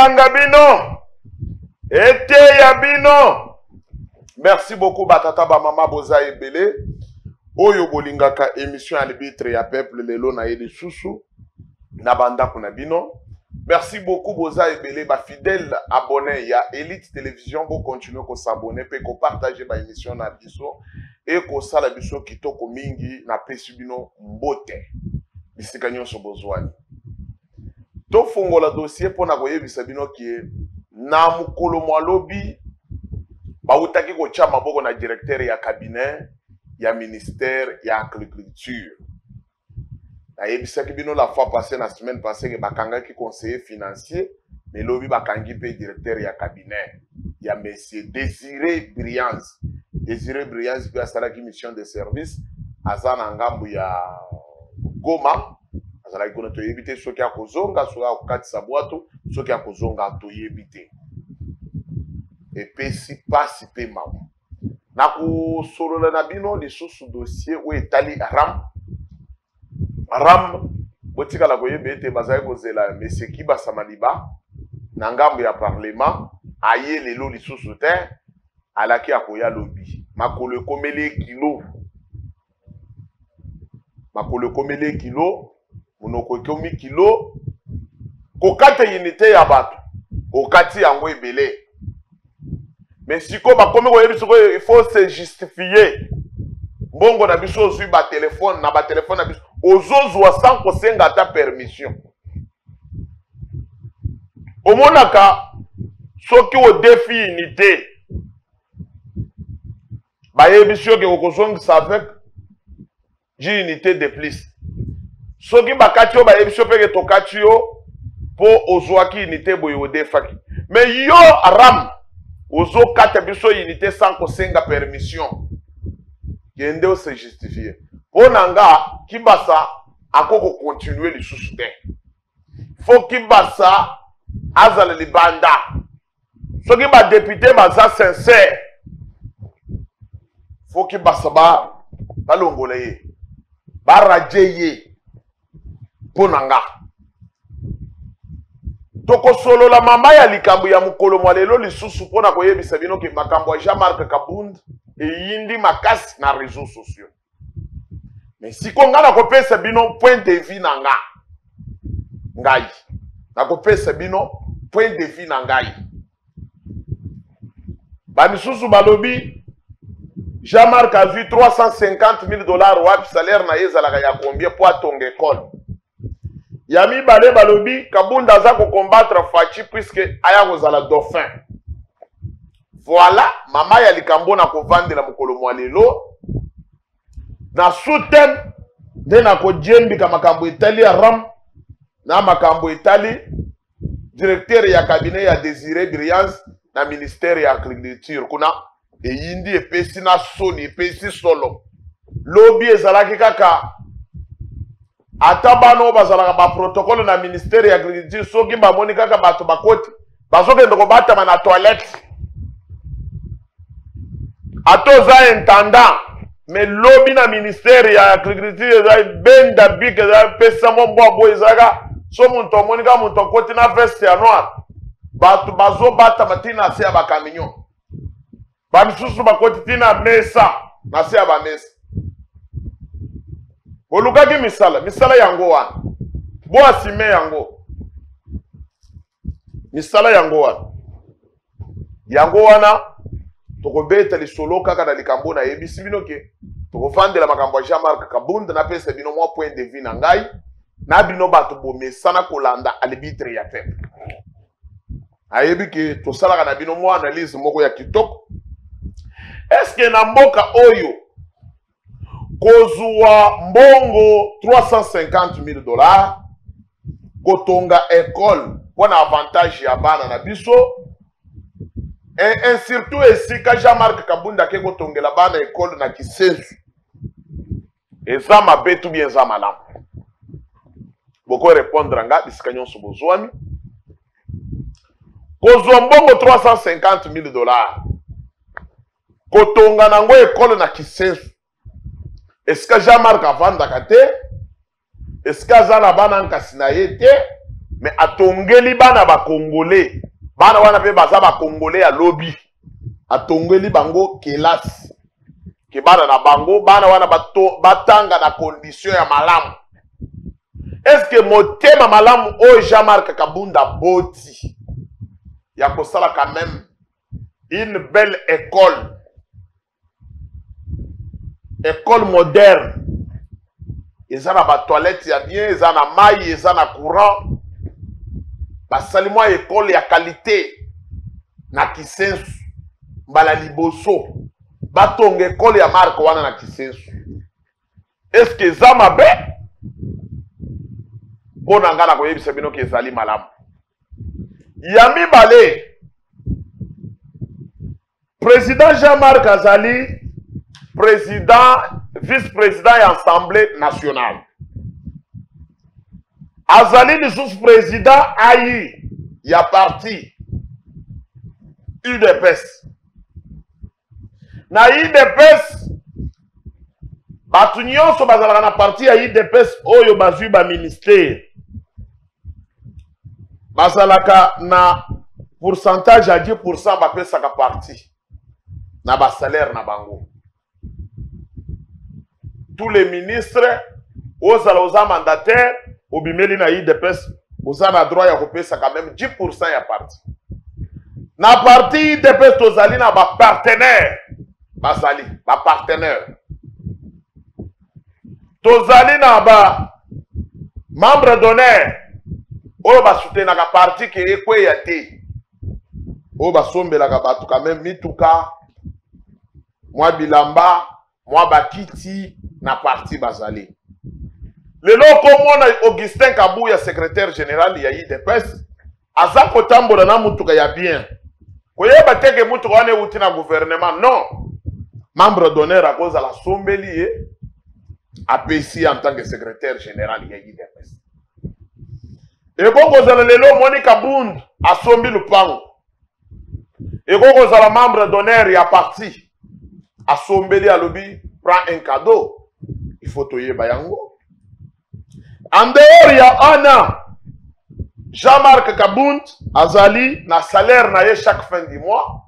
Kanga bino. Ete ya bino. Merci beaucoup batata ba mama boza ebele. Oyo bolingaka émission arbitre ya peuple lelo na yede susu. Na banda kuna bino. Merci beaucoup boza ebele ba fidèle abonné ya Elite Télévision bo continuer ko s'abonner pe ko partager ba émission na biso et ko sala biso kitoko mingi na pesi bino mbote. Bisika nyonso bozwani. To fongola dossier pona koyebisa bino ki na mukolo mwalobi ba utaki ko cha maboko na directeur ya cabinet ya ministère ya agriculture. Na yebisa ki bino la fois passée na semaine passée que bakanga ki conseiller financier mais lobi bakangi pe directeur ya cabinet ya monsieur Désiré Briance. Désiré Briance pe asala ki mission de service azana ngambu ya Goma. Azala ki to yebite soki ya kozonga soka kokati sabwato soki ya kozonga to yebite. Et pe si pasi pe mamu. Na ku solola na bino lisusu dossier ou etali Ram botika la koyebe ete bazali kozela monsieur Kiba Samaliba na ngambo ya parlement aye lelo lisusu te alaki akoya lobi makolo komele kilo munoko komi kilo kokate unité ya bato okati yango ebele mais siko bakomi koyebi siko il faut se justifier bongo na biso ozwi ba téléphone na biso ozozwa sans kosenga ta permission. Omonaka soki o défi unité bayebisio ke okozongisa avec unité de plus. Soki bakati yo bayebisio peke tokati yo po ozwaki unité boye odefaki. Mais yo Ram ozokata biso unité sans kosenga permission. Yende se justifier. Onanga Kibasa akoko continuer le sous-souter. Faut Kibasa azale libanda. So Kiba député baza sincère. Faut Kibasa ba longoleye. Ba rajeye. Ponanga. Toko solo la mama ya likambu ya mukolo mwalelo lisusu pona koyebisa bino ke makambo ya Jean-Marc Kabund et yindi makasi na réseaux sociaux. Mais si konga na kopesa bino point de vue na ngai na kopesa bino point de vue na ngai ba misusu balobi Jean-Marc a vu $350,000 wapi salaire na yezalaka ya combien pour atonga école. Yami bale balobi Kabunda za ko combattre Fachi puisque aya kozala dauphin. Voilà, mama ya likambo na kovandela mukolo mwalelo na soutien de na ko jembi ka makambo itali ya Ram na makambo itali directeur ya cabinet ya Désiré Briance na ministère ya agriculture kuna e yindi epesi na soni epesi solo lobi ezalaki kaka atabano bazalaka ba protocole na ministère ya agriculture soki ba moni kaka bato bakoti bazokende ko batama na toilette atoza intendant mais lobby na ministère ya agriculture za benda big za pesa mombo boy zaga so muntu monika muntu koti na veste ya noir batu bazo bata matina se ba camion ba misusu bakoti tina mesa na se ba mesa bolukaki misala yango wana bo asime yango misala yango wana tokobeta lisolo kaka na likambo na yebisi bino ke tokofandela makambo ya Jean-Marc Kabunda na pesa bino mwa point de vue na ngai na bino bato bomesana kolanda arbitre ya peuple. Ayebi ke tosalaka na bino mwa analyse moko ya kitoko. Est-ce que na mboka oyo kozwa mbongo $350,000 kotonga école pona avantage ya bana na biso et surtout esika Jean-Marc Kabunda ke kotongela bana école na Kisensu eza mabe tu bien za malamu boko répondre nga bisika nyonso bozwani kozwa mbongo $350,000 kotonga nango école na Kisensu esika Jean-Marc avandaka te esika aza na bana nkasi na ye te mais atongeli bana ba congolais bana wana pe baza ba congolais ya lobby atongeli bango kelasi ke bana na bango bana wana batanga na condition ya malamu. Est-ce que motema malamu o Jean-Marc Kabunda boti ya kosala quand même une belle école moderne, eza na ba toilette ya bien, eza na mai, eza na courant, basali mwa école ya qualité na Kisensu mbala liboso batonga école ya marque wana na Kisensu. Est-ce que eza mabe mpona nga na koyebisa bino ke ezali malamu? Ya mibale, président Jean-Marc azali vice-président ya Assemblée nationale. Azali lisusu président AI ya parti UDPS. Na UDPS batu nyonso bazalaka na parti ya UDPS oyo bazwi ba ministère bazalaka na pourcentage ya 10% bapesaka parti na ba salaire na bango. Tous les ministres oza mandataire obimeli na UDPS oza na droit ya kopesa quand même 10% ya parti. Na parti UDPS tozali na ba partenaire bazali ba partenaire. Tozali na ba membre d'honneur oyo basoutenaka parti ke ekweya te, oyo basombelaka bato quand même mituka mwa bilamba mwa bakiti na parti bazali. Lelo komona Augustin Kabuya secrétaire général ya UDPS aza kotambola na mutuka ya bien koyeba teke mutuka wane uti na gouvernement. Non, membre d'honneur à cause de la sombeli APC en tant que secrétaire général ya UDPS. Et quand vous allez lelo Moni Kabund a sombi lupango, et quand vous allez membre d'honneur ya parti a sombeli à lobby prend un cadeau, il faut toyer bayango. En dehors il y a un an, Jean-Marc Kabund azali na salaire na ye chaque fin du mois.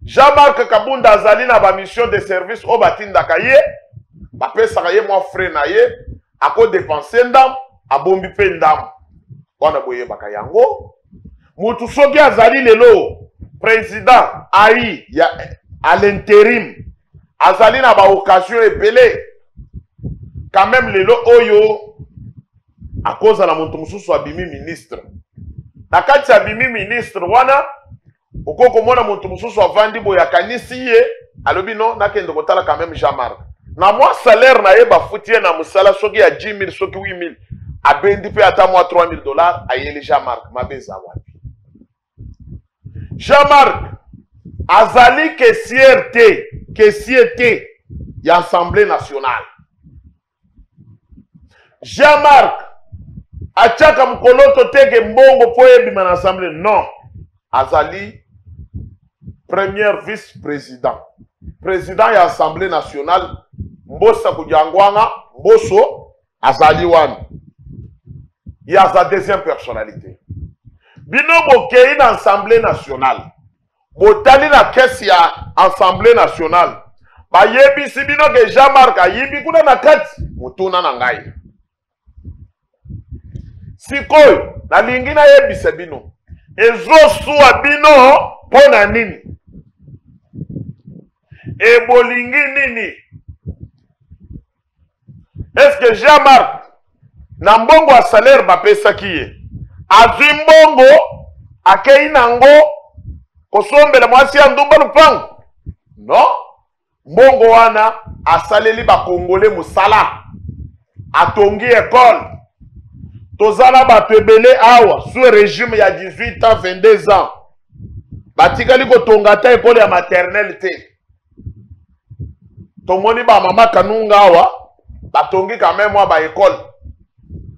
Jean-Marc Kabund azali na ba mission de service au batinda kaye, ba pesa kaye mo frais na ye, ako dépenser ndam, abombi pe ndam. Wana boye bakayango. Mutu soki azali lelo président AI ya à l'intérim azali na ba occasion ebele. Quand même lelo oyo à cause de la mutu mususu abimi ministre. Na kati abimi ministre wana okoko mona mutu mususu avandi boya kanisi ye alobi non nakende kotala quand même Jean-Marc. Na moi salaire na ye bafutie na musala soki ya 10 000 soki 8 000 abendi pe ata moi $3 000 ayeli Jean-Marc mabeza wapi. Jean-Marc azali caissier te ya Assemblée nationale. Jean-Marc achaka mkoloto teke mbongo po ebima na Assemblée. Non, azali premier vice-président, président ya Assemblée nationale. Mbosa kujangwanga Mboso azali wana. Il y a sa deuxième personnalité. Bino bokei na Assemblée nationale. Botali na kesi ya Assemblée nationale. Ba yebi si bino ke Jean-Marc ayibi kuna na kati mutuna na ngai. Sikoyo na lingi na yebi se bino. Ezo suwa bino pona nini? E bolingi nini? Est-ce que Jean-Marc na mbongo a salaire bapesa kiye azwi mbongo akei nango kosombela mwasi ya ndumba lupango? Non, mbongo wana asaleli ba Congolais musala, atongi école. Tozala bato ebele awa sous régime ya 18 ans 22 ans batikali kotonga ta école ya maternelle te. Tomoni ba mama kanunga awa batongi quand même moi ba école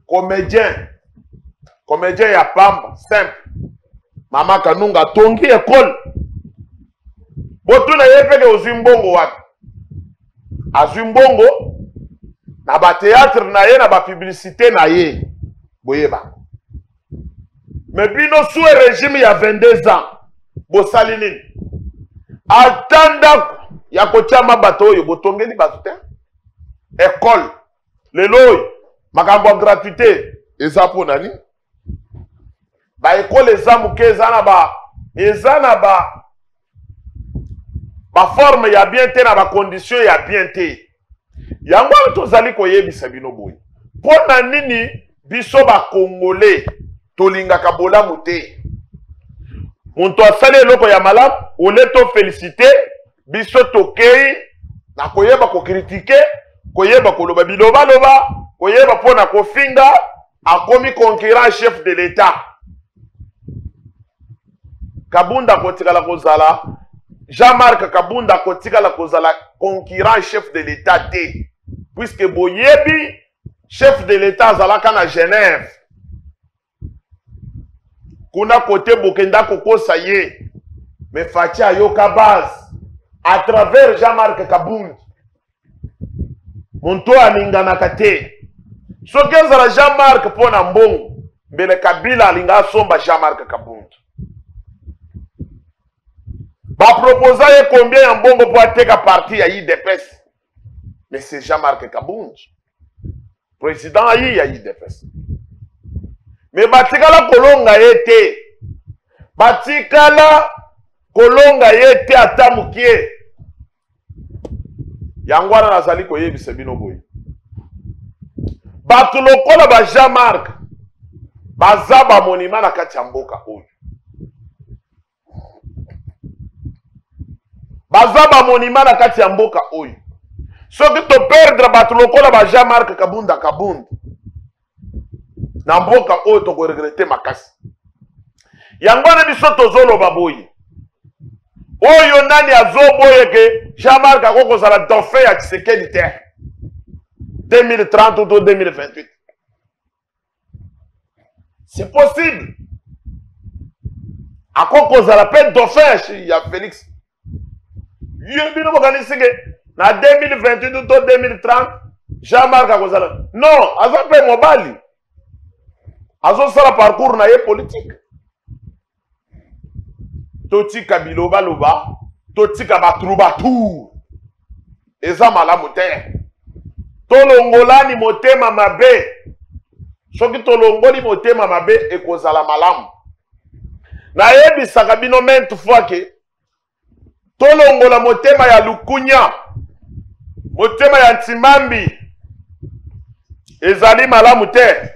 comédien ya pamba simple. Mama kanunga tongi école botu na yepeke ozwi mbongo wapi? Azwi mbongo na ba théâtre na ye na ba publicité na ye boyeba. Mais bino sous le régime il y a 22 ans. Bosalinini. Attenda ya kochama bato yo botongeli bato te. École. Lelo makambo gratuité eza po nani? Ba école eza muke eza na ba forme ya bien te na ba condition ya bien te. Yango tozali koyebisa bino boy. Pona nini biso ba Congolais tolingaka bolamu te. Muntu asali eloko ya malamu ole to félicité biso tokei na koyeba ko critiquer koyeba koloba biloba loba koyeba pona kofinga akomi concurrent chef de l'État. Kabunda kotikala kozala Jean-Marc Kabunda kotikala kozala concurrent chef de l'État te. Puisque boyebi chef de l'État azalaka na Genève. Kuna kote bokenda kokosa ye. Mais Fatia ayoka base à travers Jean-Marc Kabunda. Monto alinganaka te. Soki ezala Jean-Marc pona mbongo mbele Kabila alinga somba Jean-Marc Kabunda. Ba proposa ye combien ya mbongo po ateka parti ya IDPS. Mais c'est Jean-Marc Kabunda. Président ayi ya IDPS. Mais batikala kolonga yete. Batikala kolonga yete atamukie. Yangwana nazali koyebisa bino boy. Batu lokola ba Jean-Marc bazaba monima na kati ya mboka oyo. Bazaba monima na kati ya mboka oyo. Soki to perdre batu lokola ba Jean-Marc Kabunda na mboka oyo to ko regretter makasi. Yangwana biso tozoloba boy. Oyo nani azoboye ke Jean-Marc akoko zala dauphin ya Tshisekedi te 2030 ou 2028. C'est possible. Akoko zala pe dauphin ya Félix. Yebino mokanisike na 2028 ou 2030 Jean-Marc akoko zala. Non, aza pe mobali. Azo sala parcours na ye politique. Totika biloba loba, totika batruba tour. Eza malamu te. Tolongolani motema mabe. Soki tolongoli motema mabe ekozala malamu. Na yebisaka bino maintes fois ke tolongola motema ya lukunya, motema ya ntimambi ezali malamu te.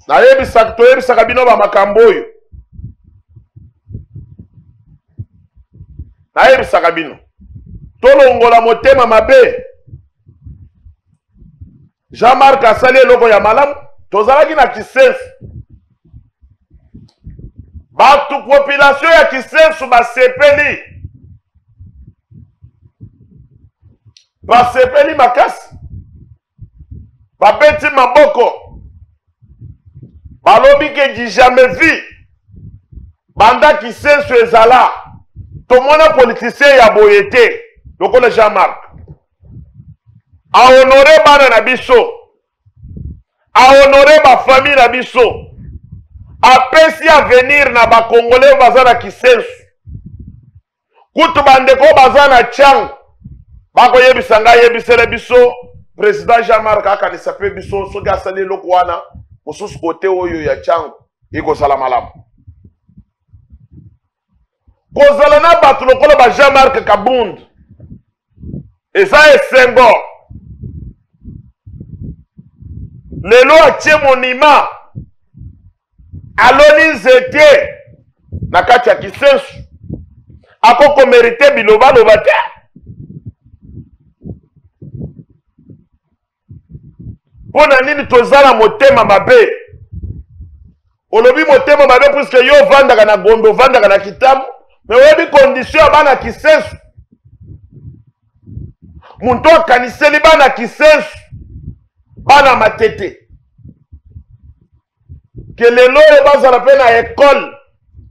Na yebisaka bino ba makambo oyo. Na yebisaka bino tolongola motema mabe. Jean-Marc asali eloko ya malamu tozalaki na Kisensu. Batu population ya Kisensu basepeli makasi. Babeti maboko. Balobi ke di jamais vu banda Kisensu ezala tomona politicien ya boyete lokola Jean-Marc a honoré bana na biso, a honoré ba famille na biso, a pesi à venir na ba Congolais baza na Kisensu kutu bandeko baza na Tchang bako yebisa nga yebisele biso président Jean-Marc akanisa pe biso soki asali eloko wana mosusu kote oyo ya Tchang ikozala malamu. Kozala na batu lokola ba Jean-Marc Kabunda eza esengo. Lelo atie monima aloni nzete na kati ya Kisensu akoko merite biloba loba te. Pona nini tozala motema mabe? Olobi motema mabe puisque yo vandaka na Gombe, vandaka na Kitamu, mais webi condition bana Kisensu. Muntu akaniseli bana Kisensu, bana matete. Que lelo bazala pe na école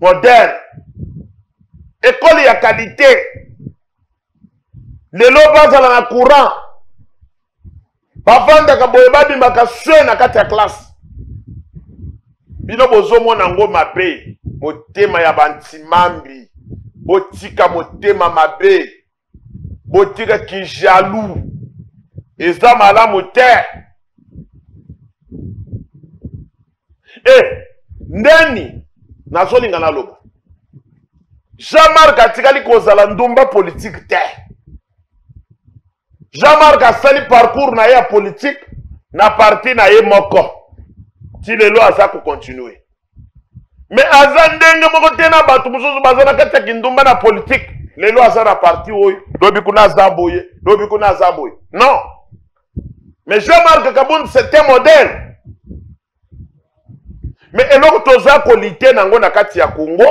moderne. École ya qualité. Lelo bazala na courant. Bavanda ka boye babimaka swe na kati ya classe. bino bozomo nango mabe motema ya bantimambi botika motema mabe botika kijalu eza malamu te. Ndeni nazolinga naloba Jean-Marc atikali kozala ndumba politique te. Jean-Marc asali parcours na ye ya politique na parti na ye moko ti lelo aza kokontinue. Mais aza ndenge moko te na bato mosusu baza na kati ya kindumba na politique lelo aza na parti oyo lobi kuna aza boye lobi kuna aza boye. Non. Mais Jean-Marc Kabund c'est un modèle. Mais eloko toza kolite nango na kati ya Congo,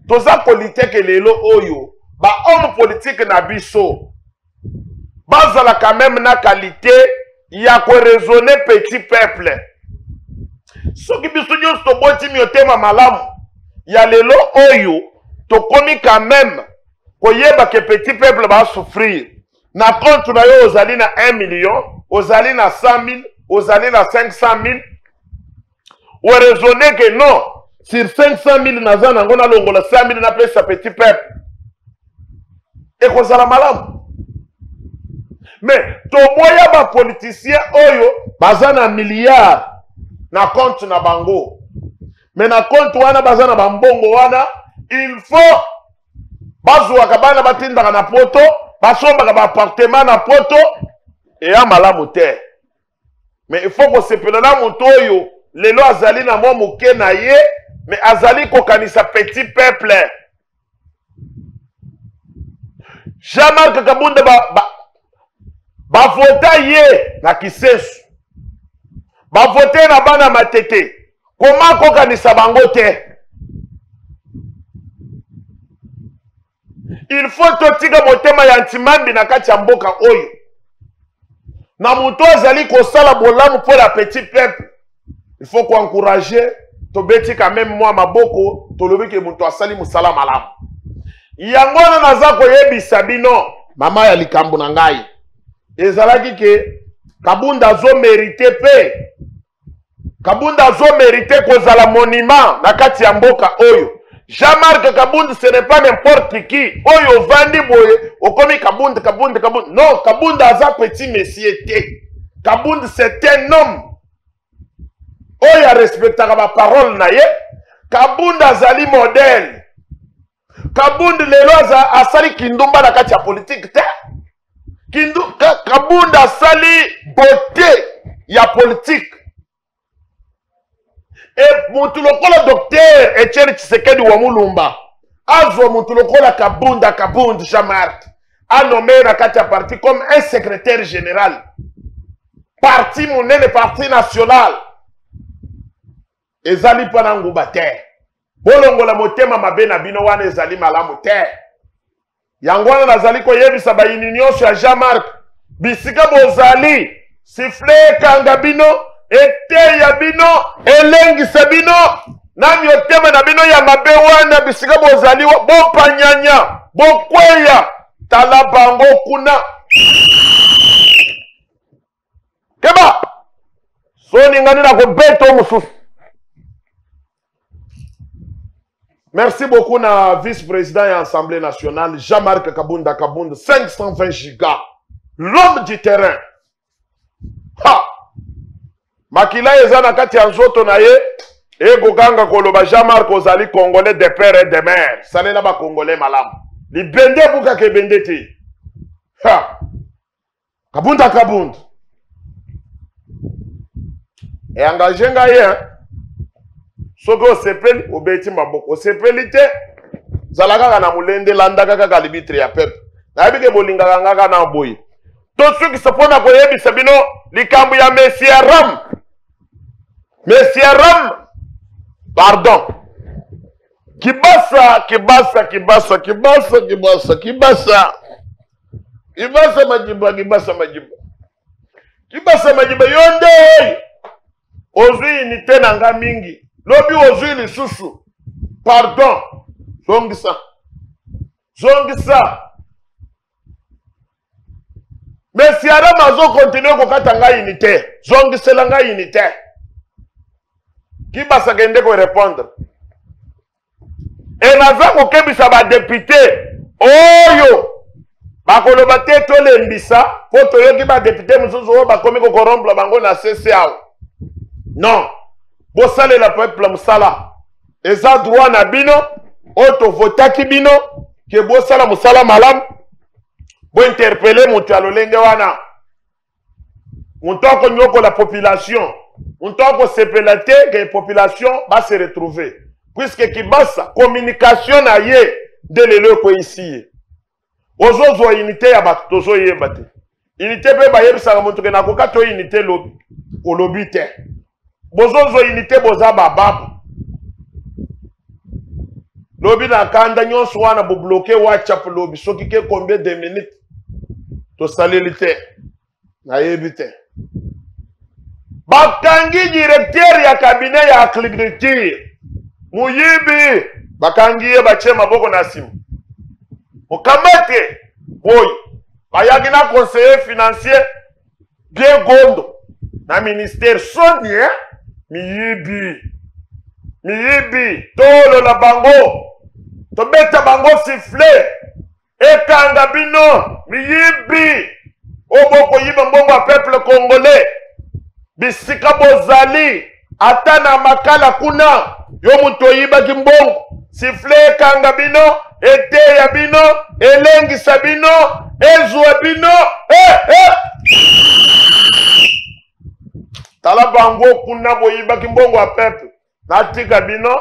toza kolite ke lelo oyo ba homme politique na biso bazala quand même na qualité ya ko raisonner petit peuple. Soki biso nyonso toboti miotema malamu ya lelo oyo tokomi quand même koyeba ke petit peuple ba souffrir. Na compte na yo ozali na 1 million, ozali na 100 000, ozali na 500 000. Ou raisonner que non, sur 500 000 nazan nango na longola 100 000 na pesa petit peuple. Et kozala malamu. Mais toboya ba politicien oyo baza na milliard na compte na bango. Mais na compte wana baza na bambongo wana, il faut bazwa kabana batinda na poto, basomba ba appartement na poto et ya malamu te. Mais il faut que se pelona moto oyo lelo azali na mwa moke na ye, mais azali kokanisa petit peuple. Jean-Marc Kabund vota ye na Kisesu. Vote na bana Matete. Comment kokanisa bango te? Il faut totika motema ya ntimambi na kati ya mboka oyo. Na muto azali kosala bolamu pour la petit peuple. Il faut encourager, to beti quand même moi maboko, to lobi ke muto asali musala malamu. Yangona naza koyebisa bino, mama ya likambo na ngai. Ezalaki ke Kabunda zo mérité pe. Kabunda zo mérité kozala monument na kati ya mboka oyo. Jean-Marc Kabund ce n'est pas n'importe qui. Oyo vandi boye, okomi Kabund. Non, Kabunda aza petit monsieur te. Kabund c'est un homme. Oya respectaka ba parole na ye. Kabunda azali modèle. Kabunda lelo asali kindumba na kati ya politique te. Kabunda asali beauté ya politique. Et mutulokola docteur Etienne Tshisekedi wa Mulumba azwa mutulokola Kabunda Jean-Marc a nommé na kati ya parti comme un secrétaire général. Parti monene, parti national. Ezali pana nguba te. Bolongola motema mabe na bino wana ezali malamu te. Yangwana nazali koyebisa ba nyonso ya Jean-Marc. Bisika bozali sifle kanga bino ete ya bino elengi sabino na miotema na bino ya mabe wana bisika bozali bopanyanya bokweya tala bango kuna. Keba soni ngani na kobeto mususu. Merci beaucoup na vice-président et Assemblée nationale Jean-Marc Kabunda 520 gigas. L'homme du terrain. Ha! Makila ezana kati ya nzoto na ye ekokanga koloba Jean-Marc ozali congolais de père et de mère. Salela ba congolais malamu. Libende buka ke bendeti. Ha! Kabunda. Et engagé ngaye soki osepeli obeti maboko osepeli te zalaka na mulende landaka kaka libitre ya pepe nayebi ke bolingaka ngaka na boyi to soki sapona koyebisa bino likambo ya Monsieur Ram pardon kibasa majiba yonde ozwi ni tena nga mingi lobi ozwi lisusu pardon zongisa mais si Aram azo continue kokata ngai unité zongisela ngai unité Qui va s'agender pour répondre? Et naza kokebisa ba député oyo bakoloba te to lembisa po toyoki ba député mususu oyo bakomi ko corrompre bango na CCA. Non. Bosale la peuple musala. Eza droit na bino oto votaki bino ke bosala musala malam bo interpeller mutu alolenge wana. Muntoko nyoko la population. Muntoko sepelate que la population va se retrouver. Puisque Kibasa, communication na ye de l'élève ko ici. Ozozo unité ya batozo yebate. Unité pe ba yebisa mutu ke na koka to unité lobby. O lobby te. Bozozo unité boza bababa. Lobby na kanda nyonso wana bo bloquer WhatsApp lobby. Soki ke combien de minutes to salilité. Na yebite. Bakangi directeur ya cabinet ya agriculture. Muyibi bakangi ye bache maboko na simu. Mukamate boy. Bayagi na conseiller financier bien gondo. Na ministère Sonia miyibi. Miyibi tolo la bango. To beta bango siffler. Ekanga bino miyibi. Oboko yiba mbongo a peuple congolais. Bisika bozali atana makala kuna yo muto yiba kimbongo sifle kanga bino ete ya bino elengi sabino ezwa bino tala bango kuna boyiba kimbongo a peuple natika bino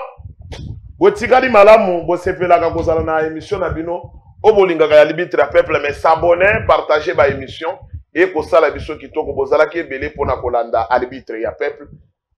botikali malamu bosepelaka kozala na émission na bino obolingaka ya libitre ya peuple mais s'abonner partager ba émission et ko sala biso kitoko bozala ki ebele pona kolanda arbitre ya peuple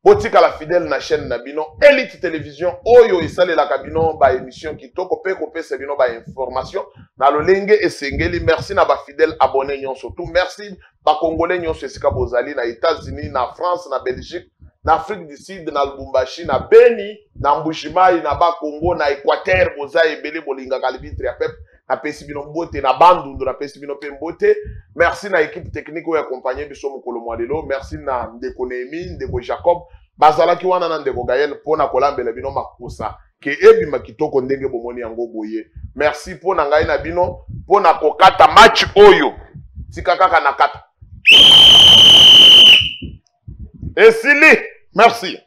botika la fidèle na chaîne na bino Elite Télévision oyo esale la kabino ba émission kitoko pe ko pesa bino ba information na lolenge esengeli. Merci na ba fidèle abonné nyon surtout merci ba congolais nyon esika bozali na États-Unis na France na Belgique na Afrique du Sud na Lubumbashi na Beni na Mbushimai na ba Congo na Équateur boza ebele bolinga arbitre ya peuple na pesi bino mbote na bandundu na pesi bino pe mbote. Merci na équipe technique ou accompagné biso mokolo mwadelo. Merci na ndeko Nemi, ndeko Jacob bazala ki wana na ndeko Gaël pona kolambela bino makusa ke ebima kitoko ndenge bomoni yango boye. Merci pona ngai na bino pona kokata match oyo tika kaka na kata esili. Merci.